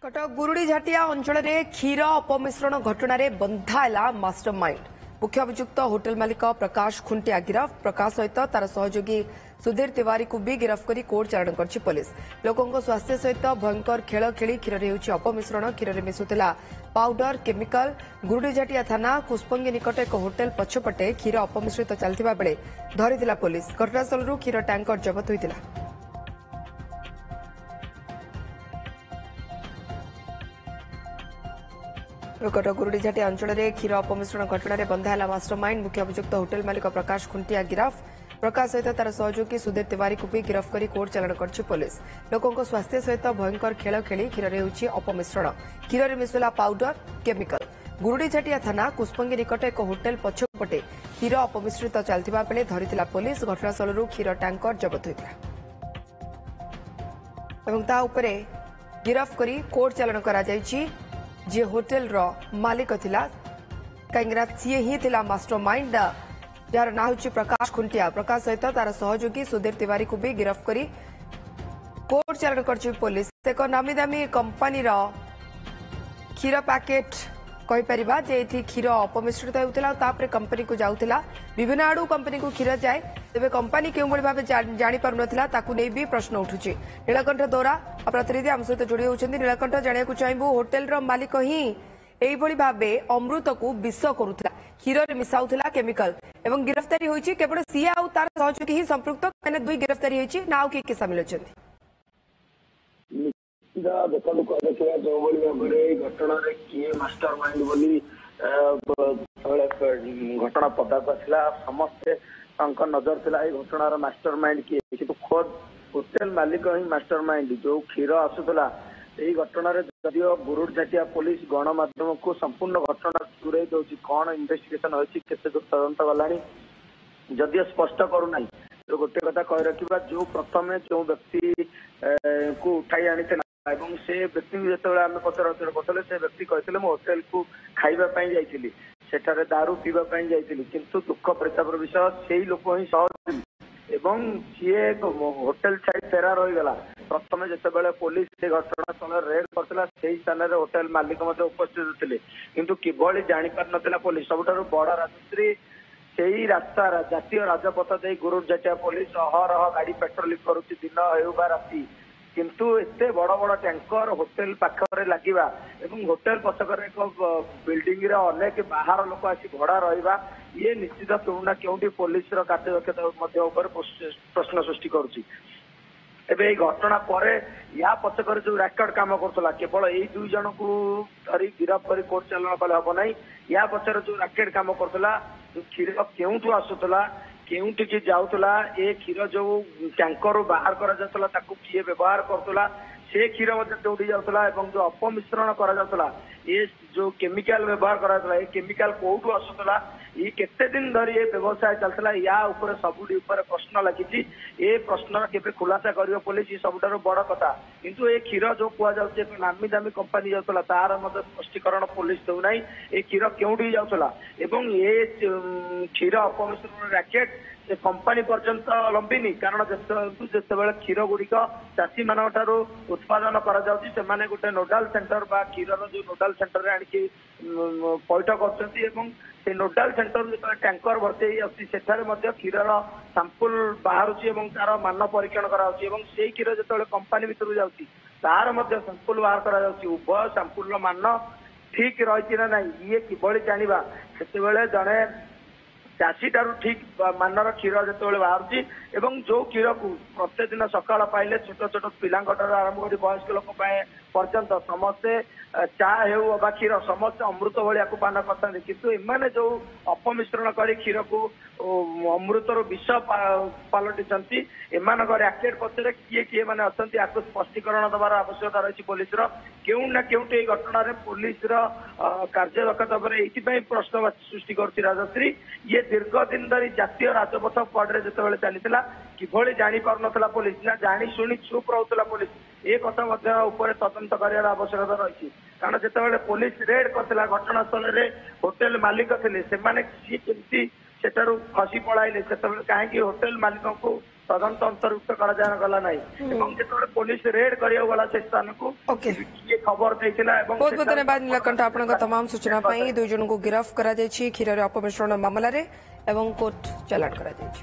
कटक गुरुडीझाटिया अंचल में क्षीर अपमिश्रण घटन बंधाला मास्टरमाइंड मुख्य अभियुक्त होटेल मालिक प्रकाश खुंटिया गिरफ प्रकाश सहित तार सहयोगी सुधीर तिवारी को भी गिरफ कर कोर्ट चालाण कर पुलिस लोकों स्वास्थ्य सहित भयंकर खेल खेली क्षीर होउछि अपमिश्रण क्षीर में मिशुला पाउडर केमिकल गुरुडीझाटिया थाना कुस्पंगी निकट एक होटेल पछपटे क्षीर अपमिश्रित चलता बेले धरी पुलिस घटनास्थल क्षीर टैंकर जबत होता। कटक गुरुडीझाटी अंचल में क्षीर अपमिश्रण घटन बंधाला मास्टरमाइंड मुख्य अभियुक्त होटेल मालिक प्रकाश खुंटिया गिरफ प्रकाश सहित तार सहयोगी सुधीर तिवारी को भी गिरफ कर कोर्ट चालाण कर पुलिस लोकों स्वास्थ्य सहित भयंकर खेल खेली क्षीर होउछि अपमिश्रण क्षीर में मिशुला पाउडर केमिकल गुरुडीझाटिया थाना कुस्पंगी निकट एक होटेल पछपटे क्षीर अपमिश्रित चलता बेले धरी पुलिस घटनास्थल क्षीर टैंकर जबत होता गिरफ कर कोर्ट चालाण कर जी होटेल रो मालिक थिला कहीं सी ही थिला मास्टरमाइंड जार ना हूँ प्रकाश खुंटिया प्रकाश सहित तार सहयोगी सुधीर तिवारी को भी गिरफ कर कोर्ट चालाण कर पुलिस एक नामी दामी कंपनी क्षीर पैकेट कहीपर जे क्षीर अपमिश्रित होता कंपनी को जाऊला विभिन्न आड़ू कंपनी को क्षीर जाए तेज कंपनी क्यों भाव जापर नहीं भी प्रश्न उठुची। नीलकंठ दौरा प्रतिनिधि आम सहित जोड़ी होती नीलकंठ जाना चाहबू होटेल मालिक ही यही भाव अमृत को विष करुला क्षीर मिसाउला केमिकल एवं गिरफ्तारी होती केवल सी आउ तार सहयोगी ही संपृक्त मैंने दुई गिरफ्तारी होती ना आउ किए सामिल अच्छा देखो देखा जो भाव घटना किए मास्टर माइंड बोली घटना पदाक आसला समस्ते नजर थिला घटनार मास्टर माइंड किए कि खोद होटेल मालिक ही मास्टर माइंड जो क्षीर आसूला यही घटन जदिव गुरुडीझाटिया पुलिस गणमाध्यम को संपूर्ण घटना दूरे दौर कौन इन्वेस्टिगेशन होती केते तदंत गलानी जदिव स्पष्ट करूना तो गोटे कथा कही रखा जो प्रथम जो व्यक्ति को उठाई आनी से व्यक्ति जो पचर उचर करते से व्यक्ति कहते होटेल को खावाई जाइली सेठारे दारू पीवाई जाइली किंतु दुख प्रतापर विषय से लोक ही सहज एवं सीए होटेल छाड़ी फेरार होगा प्रथम जिते पुलिस घटनास्थल रेड करता से स्थान में होटेल मालिक उपस्थित थे किंतु किभली जापार ना पुलिस सबुठ बड़ राजश्री से ही रास्ता जातीय राजपथ दे गुरुडीझाटिया पुलिस अहरह गाड़ी पेट्रोलिंग करुच्ची दिन हो राति किंतु एते बड़ बड़ टैंकर होटेल पाखरे लगिबा एवं होटेल पछकर एक बिल्डिंग रे अनेक बाहर लोक आसी भड़ा रहिबा ये निश्चित क्यों ना क्योंटी पुलिस कार्यदक्षता प्रश्न सृष्टि करुच्ची। एबे घटना पर या पछकर जो रैकेट काम करतला केवल यही दुई जन को धरी गिरफ कर कोर्ट चालाण कले हम नहीं या पछर जो रैकेट काम करतला क्षीर केउठू आसुतला केउठी जाऊला ए क्षीर जो टैंकर बाहर करा किए व्यवहार करतला से क्षीर जोड़ी जाऊला जो अपमिश्रण करा ये जो केमिकल व्यवहार करा केमिकल कौटू आसूला ये केते दिन धरी ये व्यवसाय चलता या ऊपर सबुठी प्रश्न लगी ए प्रश्न केबे खुलासा कर पुलिस सबुठार बड़ कथा किंतु ये क्षीर जो कहुचे नामी दामी कंपनी जाऊला तार स्पष्टीकरण पुलिस देना ये क्षीर केउठी जाऊला एवं ये क्षीर अपमिश्रण रैकेट से कंपनी पर्यंत लंबिनी कारण जिते क्षीर गुड़िक चाषी मान उत्पादन कर गोटे नोडाल सेंटर बा क्षीर जो नोडाल सेंटर आनिकी पैठ कर नोडाल सेंटर जो टैंकर भर्ती सेठारे क्षीर सैंपल बाहर तार मान परीक्षण कर क्षीर जो कंपनी भितर जाऊँगी तार सैंपल बाहर कर उभय सैंपल मान ठीक रही ना ये किभली जाना से जड़े चाषी ठार ठीक मानर क्षीर जो बाहर जो क्षीर को प्रत्येक दिन सकाल पाइले छोट छोट पिला आरंभ कर वयस्क लोक पर्यंत समस्ते चा हो क्षीर समस्त अमृत भाया पान करते किंतु एमाने जो अपमिश्रण कर क्षीर को अमृतर विष पलटि एमान रैकेट पचर किए किए मैंने अच्छा आपको स्पष्टीकरण दबार आवश्यकता रही पुलिस क्यों ना क्योंटी घटन पुलिस कार्यदक्षता ये प्रश्न सृष्टि कर राजश्री ये दीर्घ दिन धरी जातीय राजपथ पड़े जो चलता किभली जापार ना पुलिस ना जानी शुणी चुप रोला पुलिस ये कथा तदंत कर आवश्यकता रही कारण जिते पुलिस रेड करता घटनास्थल में होटेल मालिक थे से खसी पड़ाइले कहीं होटेल मालिक को তদন্ত অন্তর্ভুক্ত করা নাই এবং যেতବେଳେ পুলিশ ରେଡ୍ କରିବାକୁ ଗଲା ସେ ସ୍ଥାନକୁ ओके କିଏ ଖବର ଦେଇଥିଲା ଏବଂ बहुत बहुत धन्यवाद नीलकंठ आपनका तमाम सूचना पाई दुई जन को गिरफ्त करा जायछि क्षीर अपमिश्रण मामला रे एवं कोर्ट चालान करा जायछि।